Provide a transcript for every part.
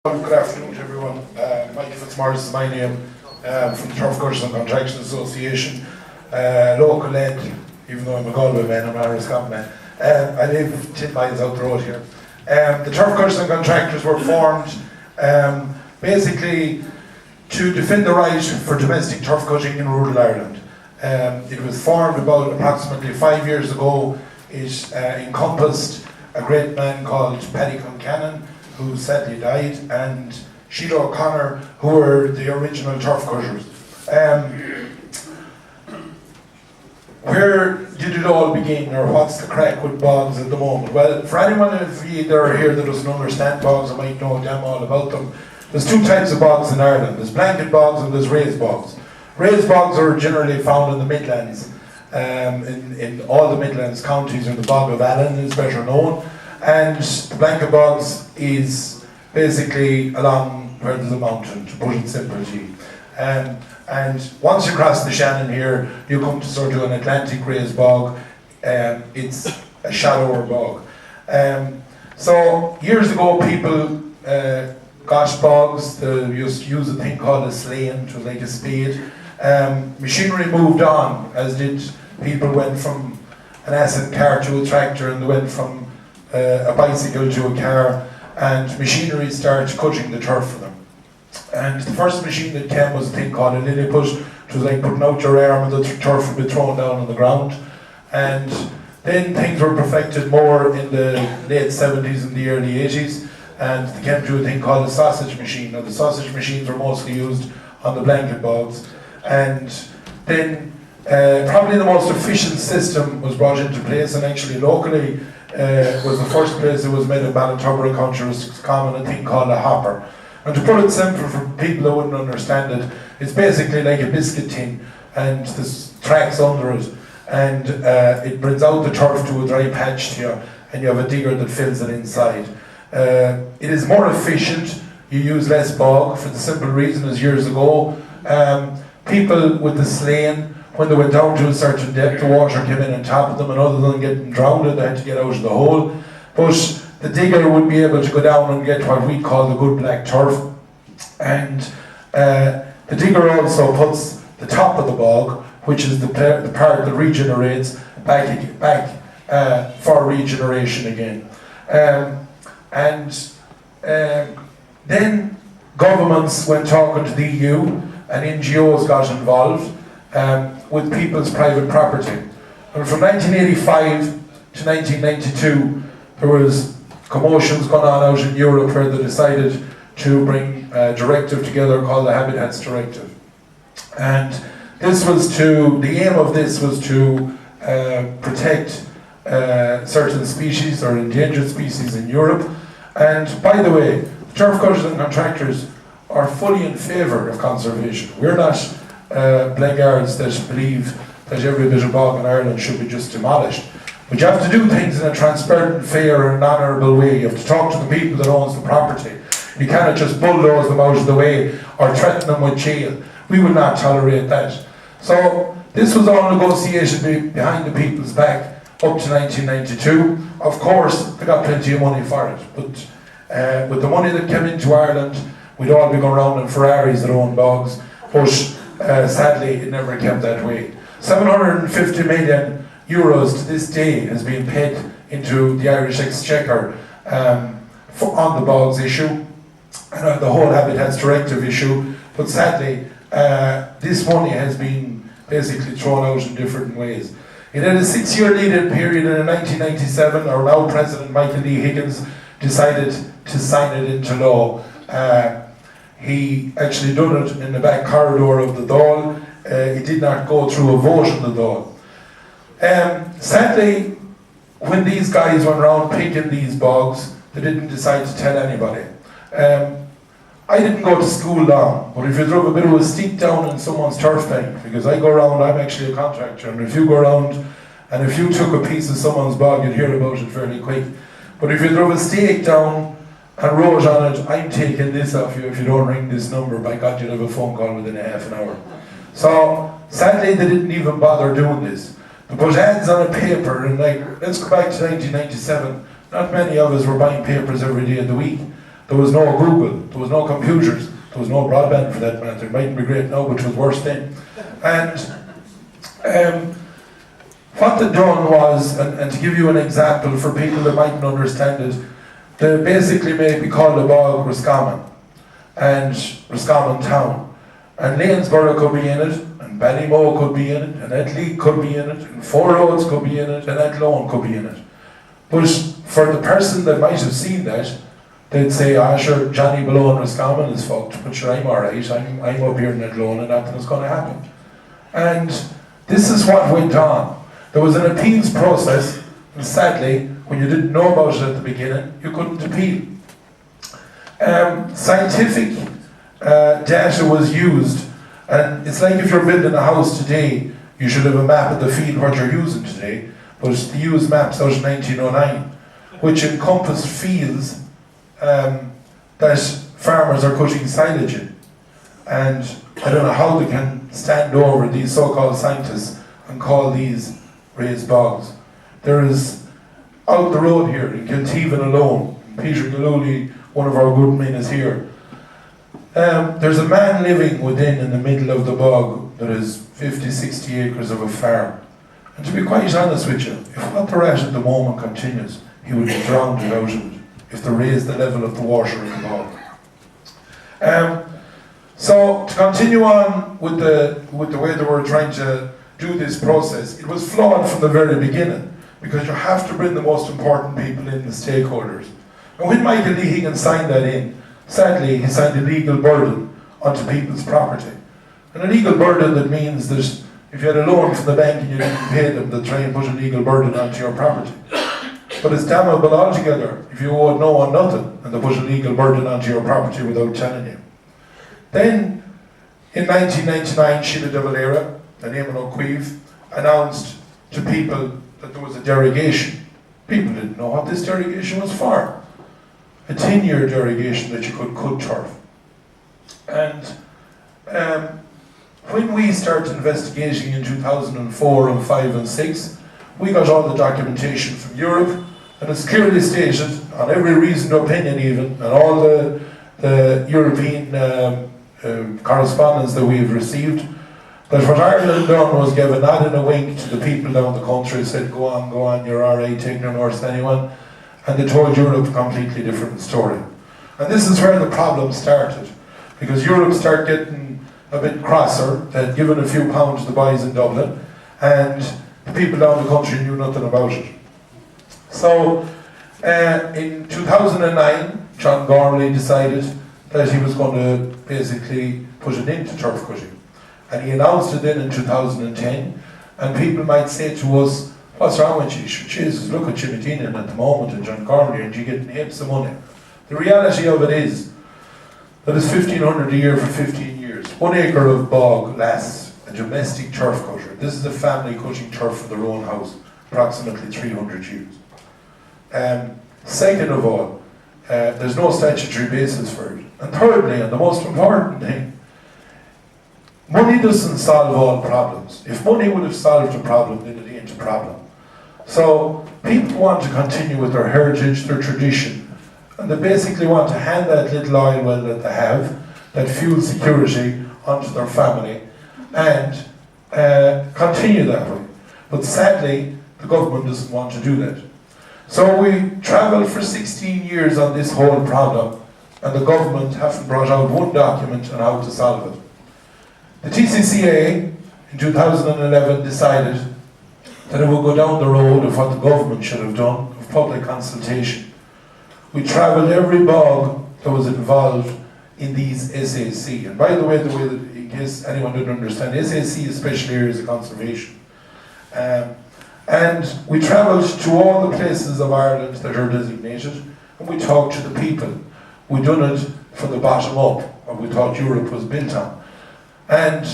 Good afternoon to everyone. Mike FITZMAURICE is my name, from the Contractors and Contractors Association, local led, even though I'm a Galway man, I'm an Irish Scotland man. I live 10 miles out the road here. The Contractors and Contractors were formed basically to defend the right for domestic turf cutting in rural Ireland. It was formed about approximately 5 years ago. It encompassed a great man called Paddy Concannon, who sadly died, and Sheila O'Connor, who were the original turf cutters. Where did it all begin, or what's the crack with bogs at the moment? Well, for anyone of you that are here that doesn't understand bogs, I might know damn all about them. There's two types of bogs in Ireland. There's blanket bogs and there's raised bogs. Raised bogs are generally found in the Midlands. In all the Midlands counties, or the Bog of Allen is better known. And the blanket bogs is basically along where there's a mountain, to put it simply. And once you cross the Shannon here, you come to sort of an Atlantic raised bog. It's a shallower bog. So years ago, people got bogs. They used to use a thing called a slaying, which was like a spade. Machinery moved on, as did people. Went from an acid car to a tractor, and they went from a bicycle to a car, and machinery started cutting the turf for them. And the first machine that came was a thing called a lilliput, which was like putting out your arm and the turf would be thrown down on the ground. And then things were perfected more in the late 70s and the early 80s, and they came to a thing called a sausage machine. Now the sausage machines were mostly used on the blanket bogs, and then probably the most efficient system was brought into place, and actually locally was the first place it was made in Ballintubber country. Was common a thing called a hopper. And to put it simple for people that wouldn't understand it, it's basically like a biscuit tin, and there's tracks under it, and it brings out the turf to a dry patch to you, and you have a digger that fills it inside. It is more efficient. You use less bog for the simple reason as years ago, people with the slaying, when they went down to a certain depth, the water came in on top of them, and other than getting drowned, they had to get out of the hole. But the digger would be able to go down and get what we call the good black turf. And the digger also puts the top of the bog, which is the part that regenerates, back for regeneration again. Then governments went talking to the EU, and NGOs got involved with people's private property. And from 1985 to 1992, there was commotions going on out in Europe where they decided to bring a directive together called the Habitats Directive. And this was the aim of this was to protect certain species or endangered species in Europe. And by the way, turf cutters and contractors are fully in favour of conservation. We're not blackguards that believe that every bit of bog in Ireland should be just demolished. But you have to do things in a transparent, fair and honourable way. You have to talk to the people that owns the property. You cannot just bulldoze them out of the way or threaten them with jail. We will not tolerate that. So this was all negotiated behind the people's back up to 1992. Of course, they got plenty of money for it. But with the money that came into Ireland, we'd all be going around in Ferraris that own bogs. But sadly, it never came that way. 750 million euros to this day has been paid into the Irish Exchequer on the bogs issue and on the whole Habitats Directive issue. But sadly, this money has been basically thrown out in different ways. It had a 6-year lead-in period, and in 1997, our now President Michael D. Higgins decided to sign it into law. He actually done it in the back corridor of the Dáil. It did not go through a vote in the Dáil. Sadly, when these guys went around picking these bogs, they didn't decide to tell anybody. I didn't go to school long, but if you drove a bit of a stake down in someone's turf bank, because I go around, I'm actually a contractor, and if you go around and if you took a piece of someone's bog, you'd hear about it fairly quick. But if you drove a stake down and wrote on it, I'm taking this off you if you don't ring this number, by God, you'd have a phone call within a half an hour. So sadly, they didn't even bother doing this. They put ads on a paper, and like, let's go back to 1997. Not many of us were buying papers every day of the week. There was no Google, there was no computers, there was no broadband for that matter. It mightn't be great now, which was worse then. And what they done was, and to give you an example for people that mightn't understand it, they basically maybe called the bog Roscommon and Roscommon town. And Lanesborough could be in it, and Ballymoe could be in it, and Atleek could be in it, and Four Roads could be in it, and Athlone could be in it. But for the person that might have seen that, they'd say, ah sure, Johnny below in Roscommon is fucked, but sure, I'm alright, I'm up here in Athlone and nothing is going to happen. And this is what went on. There was an appeals process, and sadly, when you didn't know about it at the beginning, you couldn't appeal. Scientific data was used, and it's like if you're building a house today, you should have a map of the field what you're using today, but they used maps out of 1909, which encompassed fields that farmers are cutting silage in. And I don't know how they can stand over these so-called scientists and call these raised bogs. There is, out the road here, in Kilteven alone, Peter Galuli, one of our good men, is here. There's a man living within, in the middle of the bog, that is 50, 60 acres of a farm. And to be quite honest with you, if what they're at the moment continues, he would be drowned out of it, if they raise the level of the water in the bog. So, to continue on with the way they were trying to do this process, it was flawed from the very beginning, because you have to bring the most important people in, the stakeholders. And when Michael Lee Higgins signed that in, sadly, he signed a legal burden onto people's property. And a legal burden that means that if you had a loan from the bank and you didn't pay them, they'll try and put a legal burden onto your property. But it's damnable altogether if you owed no one nothing and they put a legal burden onto your property without telling you. Then, in 1999, Sheila de Valera and Eamon O'Queeve announced to people that there was a derogation. People didn't know what this derogation was for. A 10-year derogation that you could cut turf. And when we started investigating in 2004 and 5 and 6, we got all the documentation from Europe, and it's clearly stated on every reasoned opinion even, and all the European correspondence that we've received, that what Ireland done was give a nod and a wink to the people down the country, said go on, you're alright, take no notice to anyone, and they told Europe a completely different story. And this is where the problem started, because Europe started getting a bit crosser, they'd given a few pounds to the boys in Dublin, and the people down the country knew nothing about it. So, in 2009, John Gormley decided that he was going to basically put an end to turf cutting. And he announced it then in 2010, and people might say to us, what's wrong with you? Jesus, look at Jimmy Deanan at the moment and John Gormley, and you're getting heaps of money. The reality of it is that it's $1,500 a year for 15 years. 1 acre of bog lasts a domestic turf cutter. This is a family cutting turf for their own house, approximately 300 years. Second of all, there's no statutory basis for it. And thirdly, and the most important thing, money doesn't solve all problems. If money would have solved a problem, then it ain't a problem. So people want to continue with their heritage, their tradition, and they basically want to hand that little oil well that they have, that fuel security, onto their family, and continue that way. But sadly, the government doesn't want to do that. So we travelled for 16 years on this whole problem, and the government haven't brought out one document on how to solve it. The TCCA in 2011 decided that it would go down the road of what the government should have done, of public consultation. We travelled every bog that was involved in these SAC. And by the way, in case anyone didn't understand, SAC is Special Areas of Conservation. And we travelled to all the places of Ireland that are designated, and we talked to the people. We done it from the bottom up, what we thought Europe was built on. And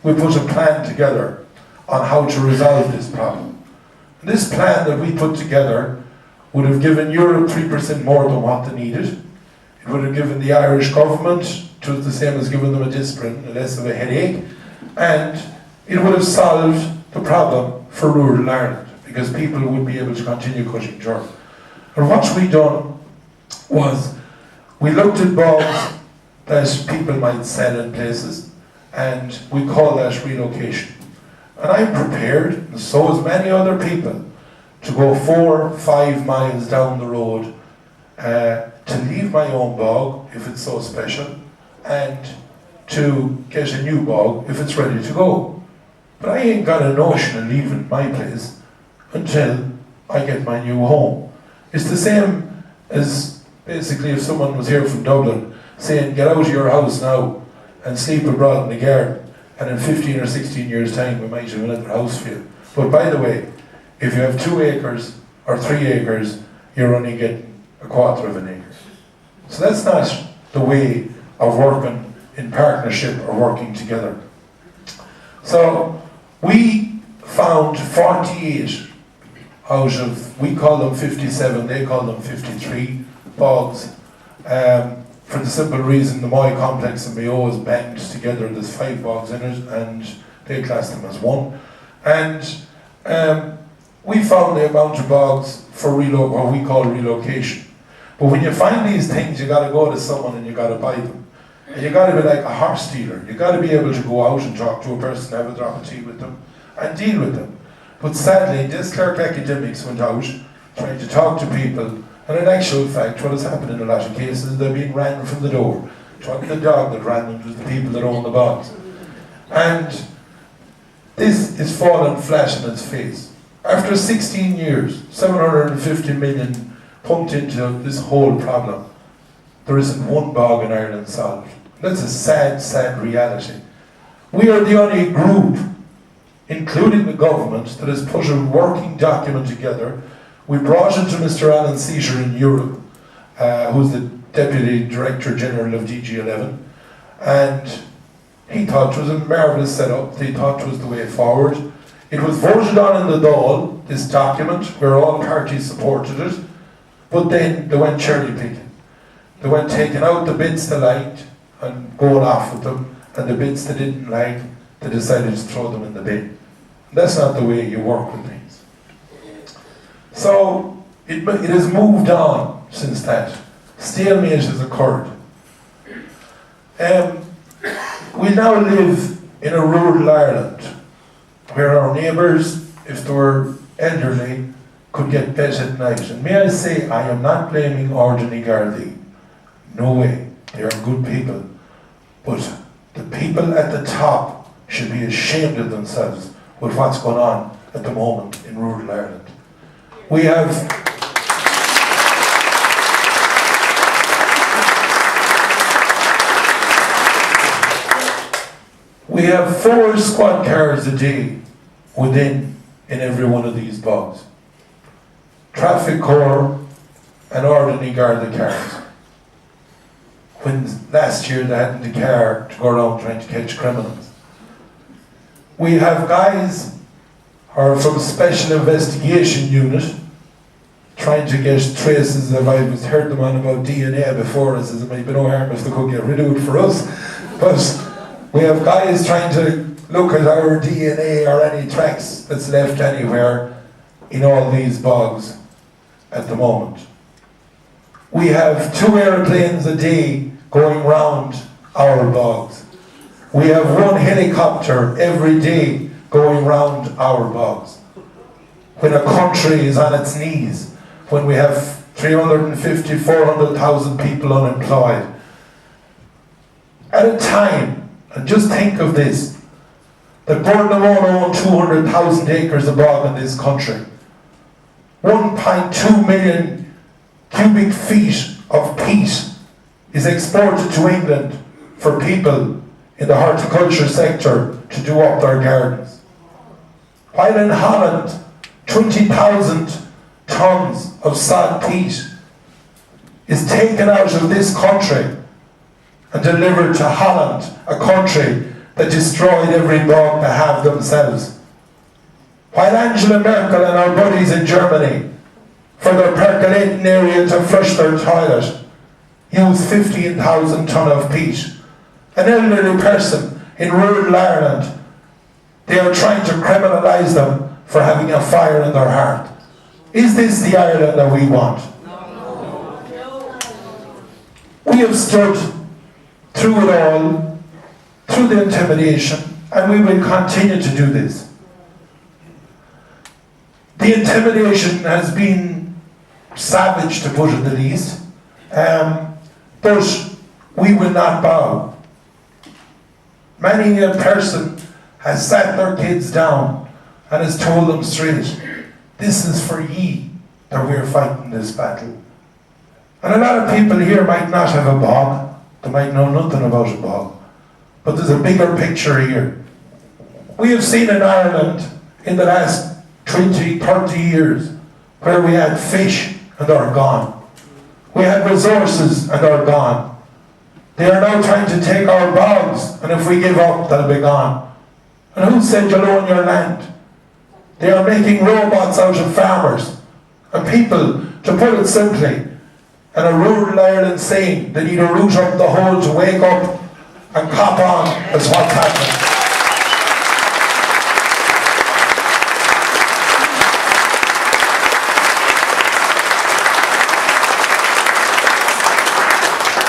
we put a plan together on how to resolve this problem. And this plan that we put together would have given Europe 3% more than what they needed. It would have given the Irish government, it was the same as giving them a disprin, less of a headache, and it would have solved the problem for rural Ireland, because people would be able to continue cutting turf. And what we done was, We looked at bogs that people might sell in places, and we call that relocation. And I'm prepared, and so is many other people, to go 4 or 5 miles down the road to leave my own bog, if it's so special, and to get a new bog if it's ready to go. But I ain't got a notion of leaving my place until I get my new home. It's the same as basically if someone was here from Dublin saying, get out of your house now and sleep abroad in the garden, and in 15 or 16 years time we might have another house for you. But by the way, if you have 2 acres or 3 acres, you're only getting a quarter of an acre. So that's not the way of working in partnership or working together. So we found 48 out of, we call them 57, they call them 53 bogs. For the simple reason the Moy complex and Mayo is banged together, there's 5 bogs in it, and they class them as one. And we found the amount of bogs for what we call relocation. But when you find these things, you got to go to someone and you got to buy them. And you got to be like a horse dealer. You got to be able to go out and talk to a person, have a drop of tea with them, and deal with them. But sadly, this clerk academics went out trying to talk to people, and in actual fact, what has happened in a lot of cases, they're being ran from the door. It wasn't the dog that ran them, it was the people that own the bogs. And this is fallen flat in its face. After 16 years, 750 million pumped into this whole problem, there isn't one bog in Ireland solved. That's a sad, sad reality. We are the only group, including the government, that has put a working document together. We brought it to Mr. Alan Seizure in Europe, who's the Deputy Director General of DG11, and he thought it was a marvellous setup. He thought it was the way forward. It was voted on in the Dáil, this document, where all parties supported it, but then they went cherry picking. They went taking out the bits they liked and going off with them, and the bits they didn't like, they decided to throw them in the bin. That's not the way you work with things. So it has moved on since that. Stalemate has occurred. We now live in a rural Ireland where our neighbours, if they were elderly, could get bed at night. And may I say, I am not blaming Ordinary Gardaí. No way. They are good people. But the people at the top should be ashamed of themselves with what's going on at the moment in rural Ireland. We have we have 4 squad cars a day in every one of these bogs. Traffic Corps and Ordinary Garda cars. When last year they hadn't a car to go around trying to catch criminals. We have guys who are from Special Investigation Unit trying to get traces of, I was heard them on about DNA before, I says it might be no harm if they could get rid of it for us. But we have guys trying to look at our DNA or any tracks that's left anywhere in all these bogs at the moment. We have 2 airplanes a day going round our bogs. We have 1 helicopter every day going round our bogs. When a country is on its knees, when we have 350, 400,000 people unemployed, at a time, and just think of this, that Burnhamone own 200,000 acres of bog in this country. 1.2 million cubic feet of peat is exported to England for people in the horticulture sector to do up their gardens. While in Holland, 20,000 tons of sod peat is taken out of this country and delivered to Holland, a country that destroyed every bog they have themselves. While Angela Merkel and our buddies in Germany, for their percolating area to flush their toilet, use 15,000 tonne of peat. An elderly person in rural Ireland, they are trying to criminalise them for having a fire in their heart. Is this the Ireland that we want? We have stood through it all, through the intimidation, and we will continue to do this. The intimidation has been savage, to put it the least, but we will not bow. Many a person has sat their kids down and has told them straight, this is for ye that we're fighting this battle. And a lot of people here might not have a bog, they might know nothing about a bog, but there's a bigger picture here. We have seen in Ireland in the last 20, 30 years where we had fish and they're gone. We had resources and they're gone. They are now trying to take our bogs, and if we give up, they'll be gone. And who said you'll own your land? They are making robots out of farmers. And people, to put it simply, and a rural Ireland saying they need to root up the hole to wake up and cop on is what's happening.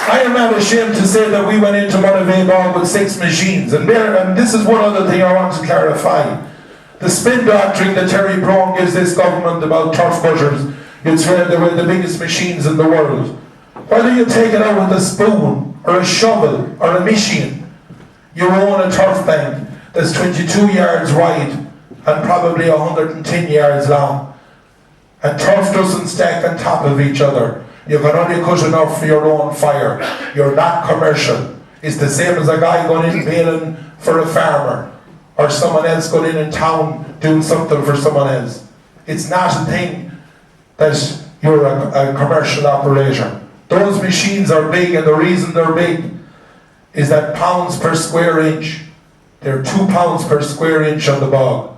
I am not ashamed to say that we went into Monavega with 6 machines. And this is one other thing I want to clarify. The spin doctrine that Terry Brown gives this government about turf cutters, you'd swear they were the biggest machines in the world. Whether you take it out with a spoon, or a shovel, or a machine, you own a turf bank that's 22 yards wide and probably 110 yards long. And turf doesn't stack on top of each other. You can only cut enough for your own fire. You're not commercial. It's the same as a guy going in bailing for a farmer, or someone else going in town doing something for someone else. It's not a thing that you're a commercial operator. Those machines are big, and the reason they're big is that pounds per square inch. They're 2 pounds per square inch on the bog.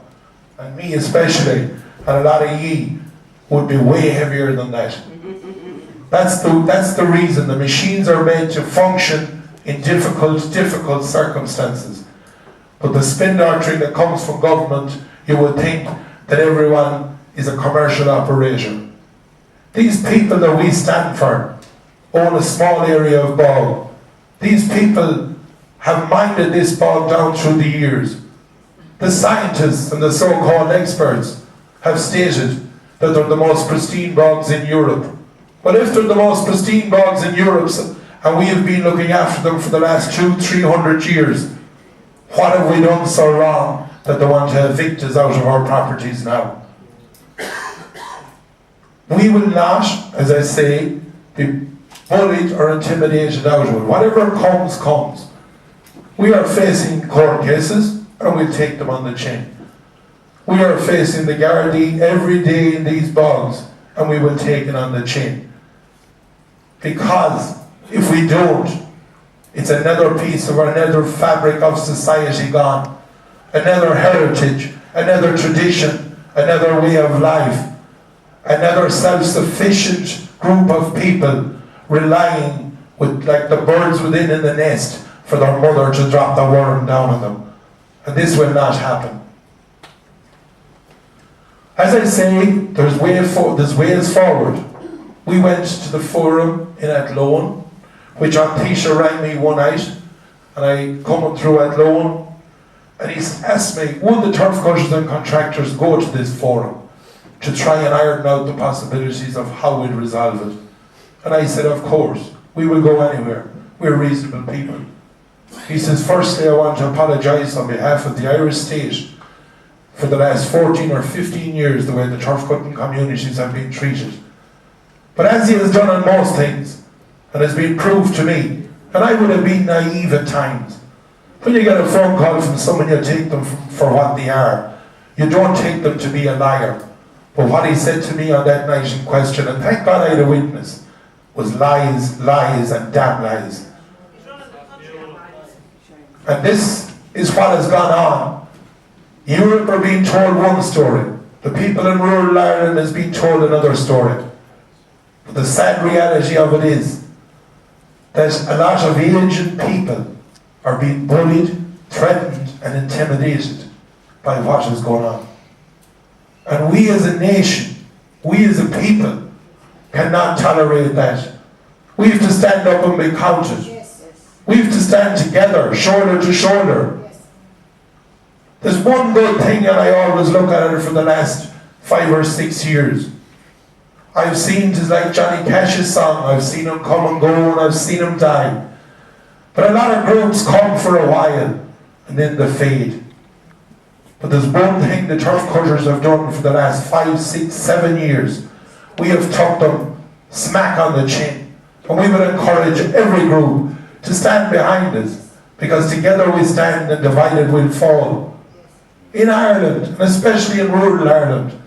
And me especially, and a lot of ye, would be way heavier than that. That's the reason. The machines are made to function in difficult circumstances. But the spin doctrine that comes from government, you would think that everyone is a commercial operator. These people that we stand for own a small area of bog. These people have minded this bog down through the years. The scientists and the so-called experts have stated that they're the most pristine bogs in Europe. Well, if they're the most pristine bogs in Europe, and we have been looking after them for the last 200-300 years, what have we done so wrong that they want to evict us out of our properties now? We will not, as I say, be bullied or intimidated out of it. Whatever comes, comes. We are facing court cases, and we'll take them on the chin. We are facing the Gardaí every day in these bogs, and we will take it on the chin. Because if we don't, it's another piece of another fabric of society gone. Another heritage, another tradition, another way of life. Another self-sufficient group of people relying with like the birds within in the nest for their mother to drop the worm down on them. And this will not happen. As I say, there's ways forward. We went to the forum in Athlone, which Aunt Tisha rang me one night, and I come through Athlone, and he asked me, would the turf cutters and contractors go to this forum to try and iron out the possibilities of how we'd resolve it? And I said, of course, we will go anywhere. We're reasonable people. He says, firstly, I want to apologise on behalf of the Irish state for the last 14 or 15 years, the way the turf cutting communities have been treated. But as he has done on most things, and has been proved to me, and I would have been naive at times, when you get a phone call from someone, you take them for what they are. You don't take them to be a liar. But what he said to me on that night in question, and thank God I had a witness, was lies, lies, and damn lies. And this is what has gone on. Europe are being told one story. The people in rural Ireland is being told another story. But the sad reality of it is that a lot of aged people are being bullied, threatened, and intimidated by what is going on. And we as a nation, we as a people, cannot tolerate that. We have to stand up and be counted. Yes, yes. We have to stand together, shoulder to shoulder. Yes. There's one good thing, and I always look at it for the last 5 or 6 years. I've seen, it's like Johnny Cash's song, I've seen him come and go and I've seen him die. But a lot of groups come for a while and then they fade. But there's one thing the turf cutters have done for the last 5, 6, 7 years. We have tucked them smack on the chin. And we would encourage every group to stand behind us, because together we stand and divided we'll fall. In Ireland, and especially in rural Ireland,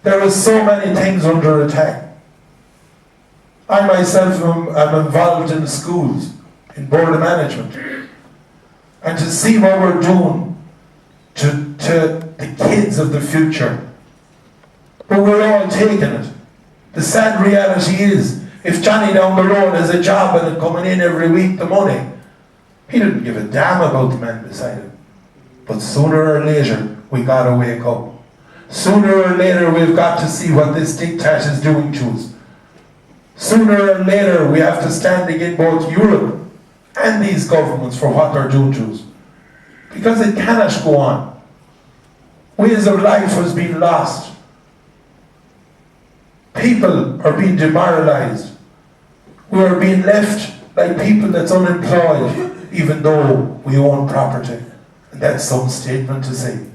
there are so many things under attack. I myself am involved in schools, in board of management. And to see what we're doing to the kids of the future, but we're all taking it. The sad reality is, if Johnny down the road has a job and it's coming in every week, the money, he didn't give a damn about the man beside him. But sooner or later, we got to wake up. Sooner or later, we've got to see what this diktat is doing to us. Sooner or later, we have to stand against both Europe and these governments for what they're doing to us. Because it cannot go on. Ways of life has been lost. People are being demoralised. We are being left like people that's unemployed, even though we own property. And that's some statement to say.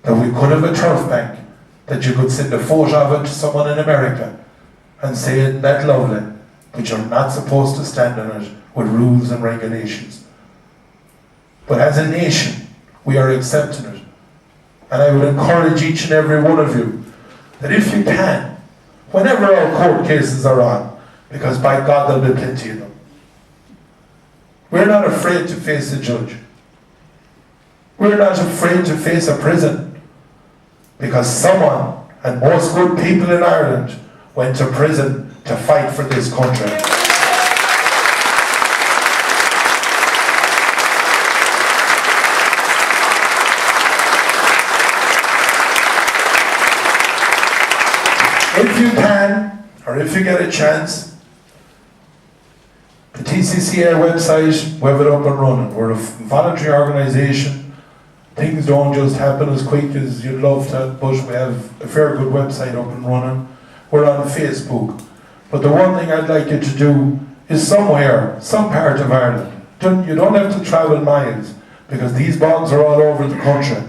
That we could have a turf bank, that you could send a photo of it to someone in America and say, isn't that lovely? But you're not supposed to stand on it with rules and regulations. But as a nation, we are accepting it. And I would encourage each and every one of you that if you can, whenever our court cases are on, because by God there'll be plenty of them, we're not afraid to face a judge. We're not afraid to face a prison, because someone, and most good people in Ireland, went to prison to fight for this country. If you can, or if you get a chance, the TCCA website, we have it up and running. We're a voluntary organisation. Things don't just happen as quick as you'd love to, but we have a fair good website up and running. We're on Facebook. But the one thing I'd like you to do is somewhere, some part of Ireland, you don't have to travel miles, because these bonds are all over the country.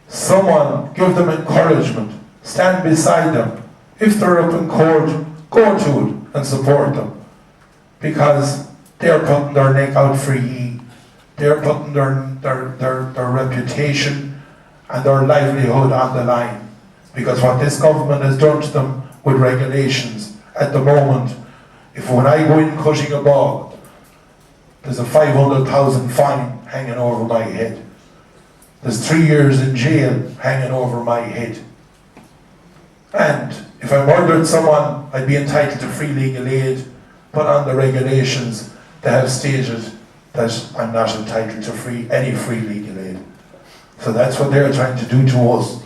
Someone, give them encouragement. Stand beside them. If they're up in court, go to it and support them. Because they're putting their neck out for ye. They're putting their reputation and their livelihood on the line. Because what this government has done to them with regulations at the moment, if when I go in cutting a bog, there's a 500,000 fine hanging over my head. There's 3 years in jail hanging over my head. And if I murdered someone, I'd be entitled to free legal aid, but on the regulations they have stated that I'm not entitled to any free legal aid. So that's what they're trying to do to us.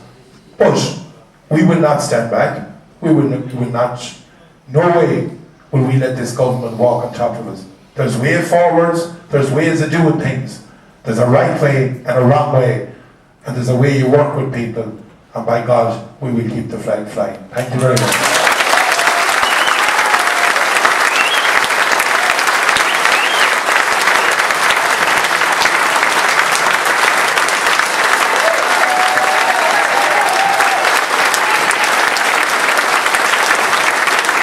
But we will not stand back. We will not, no way will we let this government walk on top of us. There's way forwards, there's ways of doing things. There's a right way and a wrong way. And there's a way you work with people. And by God, we will keep the flag flying. Thank you very much.